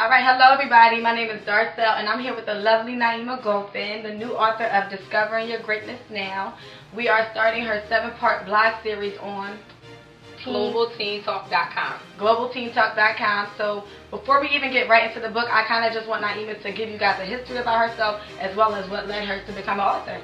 Alright, hello everybody. My name is Darcel and I'm here with the lovely Niema Golphin, the new author of Discovering Your Greatness Now. We are starting her 7-part blog series on GlobalTeenTalk.com. GlobalTeenTalk.com. So before we even get right into the book, I kind of just want Niema to give you guys a history about herself as well as what led her to become an author.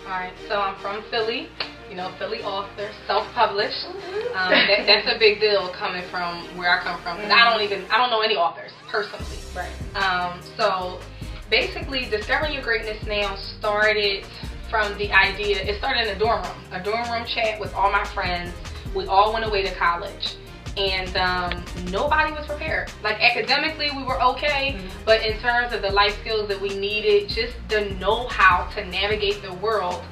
Alright, so I'm from Philly. You know, Philly author, self-published. That's a big deal coming from where I come from, because I don't know any authors personally. Right. So basically, Discovering Your Greatness Now started from the idea. It started in a dorm room chat with all my friends. We all went away to college, and nobody was prepared. Like academically, we were okay, but in terms of the life skills that we needed, just the know-how to navigate the world.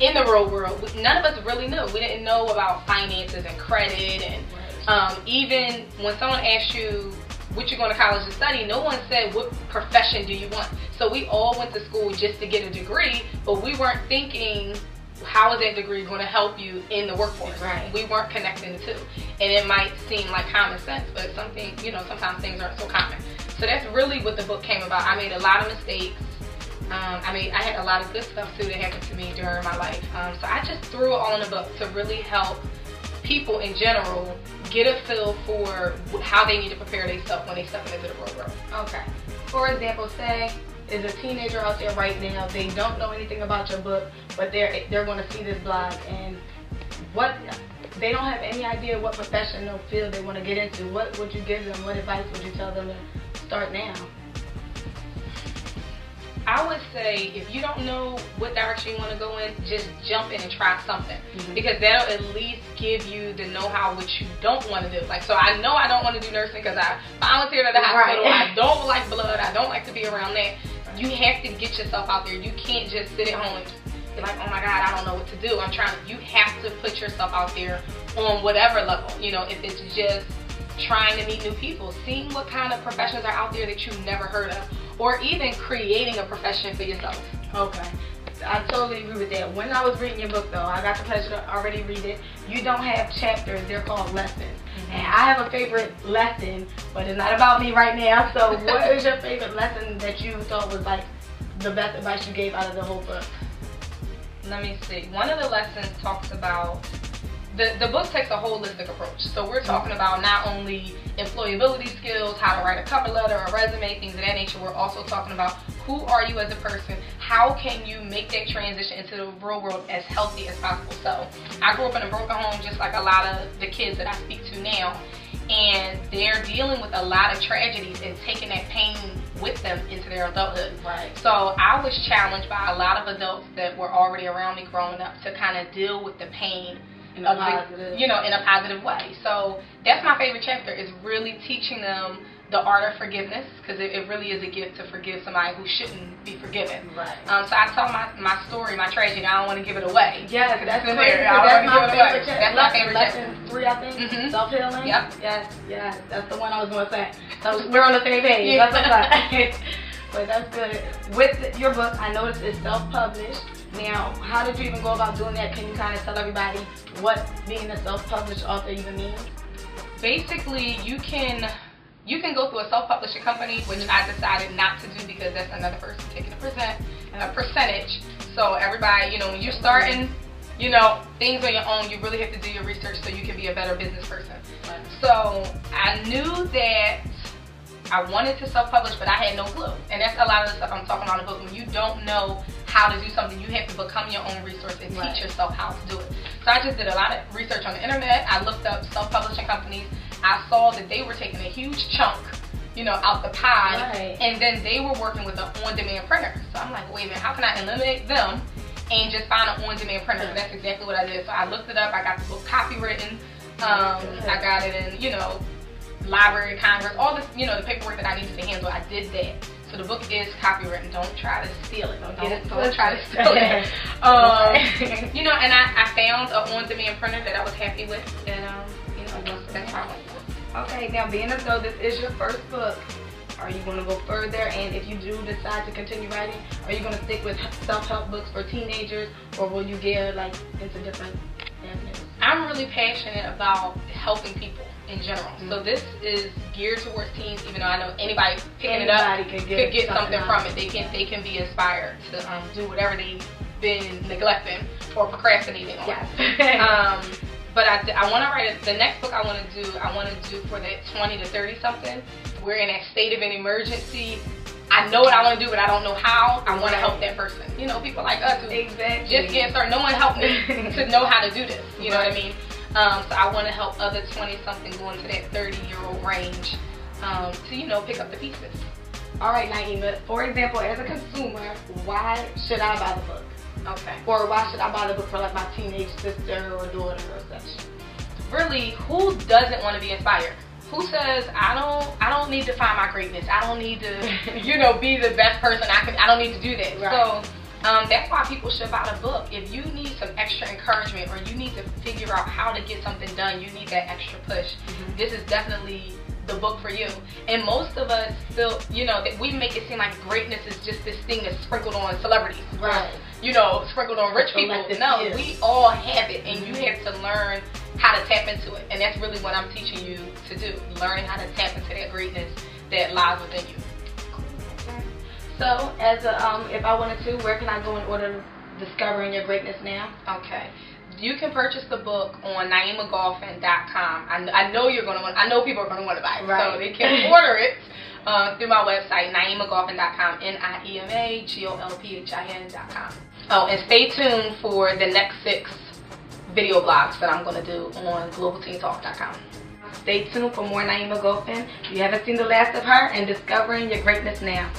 In the real world, none of us really knew. We didn't know about finances and credit, and even when someone asked you what you're going to college to study, no one said what profession do you want. So we all went to school just to get a degree, but we weren't thinking how is that degree going to help you in the workforce. Right. We weren't connecting the two, and it might seem like common sense, but something, you know, sometimes things aren't so common. So that's really what the book came about. I made a lot of mistakes. I had a lot of good stuff too that happened to me during my life. So I just threw it all in the book to really help people in general get a feel for how they need to prepare themselves when they step into the real world. Okay. For example, say there's a teenager out there right now, they don't know anything about your book, but they're going to see this blog, and they don't have any idea what professional field they want to get into. What would you give them? What advice would you tell them to start now? I would say if you don't know what direction you want to go in, just jump in and try something, because that'll at least give you the know-how what you don't want to do. Like, so I know I don't want to do nursing because I volunteered at the hospital. Right. I don't like blood. I don't like to be around that. You have to get yourself out there. You can't just sit at home and be like, oh my God, I don't know what to do. You have to put yourself out there on whatever level. You know, if it's just trying to meet new people, seeing what kind of professions are out there that you've never heard of, or even creating a profession for yourself. Okay. I totally agree with that. When I was reading your book though, I got the pleasure to already read it. You don't have chapters, they're called lessons. And I have a favorite lesson, but it's not about me right now. So what is your favorite lesson that you thought was like the best advice you gave out of the whole book? Let me see. One of the lessons talks about, the book takes a holistic approach. So we're talking about not only employability skills, how to write a cover letter, a resume, things of that nature. We're also talking about who are you as a person? How can you make that transition into the real world as healthy as possible? So I grew up in a broken home just like a lot of the kids that I speak to now, and they're dealing with a lot of tragedies and taking that pain with them into their adulthood. Right. So I was challenged by a lot of adults that were already around me growing up to kind of deal with the pain in a positive way. So that's my favorite chapter, is really teaching them the art of forgiveness, because it really is a gift to forgive somebody who shouldn't be forgiven. Right. So I tell my story, my tragedy. I don't want to give it away. Yes, that's in crazy. there. I don't want to give it away. Chapter. That's my favorite Lesson chapter. 3, I think. Self-healing. Yep. Yes, that's the one I was going to say. So we're on the same page. That's what's up. But that's good. With your book, I noticed it's self-published. Now, how did you even go about doing that? Can you kind of tell everybody what being a self-published author even means? Basically, you can go through a self-publishing company, which I decided not to do because that's another person taking a percentage. So everybody, you know, when you're starting, you know, things on your own, you really have to do your research so you can be a better business person. Right. So I knew that I wanted to self-publish, but I had no clue. And that's a lot of the stuff I'm talking about in the book. When you don't know how to do something, you have to become your own resource and teach yourself how to do it. So I just did a lot of research on the internet. I looked up self-publishing companies. I saw that they were taking a huge chunk, you know, out the pie, and then they were working with an on-demand printer. So I'm like, wait a minute, how can I eliminate them and just find an on-demand printer? So that's exactly what I did. So I looked it up. I got the book copywritten. I got it in, you know, Library of Congress, all this, you know, the paperwork that I needed to handle. I did that. So the book is copywritten. Don't try to steal it. Don't try to steal it. You know, and I found an on-demand printer that I was happy with, and you know, that's how I went. Okay, now being as though this is your first book, are you going to go further? And if you do decide to continue writing, are you going to stick with self-help books for teenagers, or will you gear like into different avenues? I'm really passionate about helping people. in general. So this is geared towards teens, even though I know anybody picking it up could get something from it. They can be inspired to do whatever they've been neglecting or procrastinating on. Yes. But I want to write the next book I want to do for that 20 to 30 something. We're in that state of an emergency. I know what I want to do, but I don't know how. I want to help that person. You know, people like us who just getting started. No one helped me to know how to do this. You know what I mean? So I want to help other 20-something going to that 30-year-old range to, you know, pick up the pieces. All right, Niema, for example, as a consumer, why should I buy the book? Okay. Or why should I buy the book for like my teenage sister or daughter or such? Really, who doesn't want to be inspired? Who says I don't need to find my greatness? I don't need to, you know, be the best person I don't need to do that. Right. So that's why people should buy the book. If you need some extra encouragement or you need to figure out how to get something done, you need that extra push. This is definitely the book for you. And most of us feel, you know, that we make it seem like greatness is just this thing that's sprinkled on celebrities. Right. You know, sprinkled on rich people. No, we all have it, and you have to learn how to tap into it. And that's really what I'm teaching you to do, learning how to tap into that greatness that lies within you. So, as a, if I wanted to, where can I go in order to Discovering Your Greatness Now? Okay. You can purchase the book on niemagolphin.com. I know you're gonna want. I know people are gonna want to buy it, so they can order it through my website, niemagolphin.com, niemagolphin.com. Oh, and stay tuned for the next 6 video blogs that I'm gonna do on globalteentalk.com. Stay tuned for more Niema Golphin. You haven't seen the last of her, and Discovering Your Greatness Now.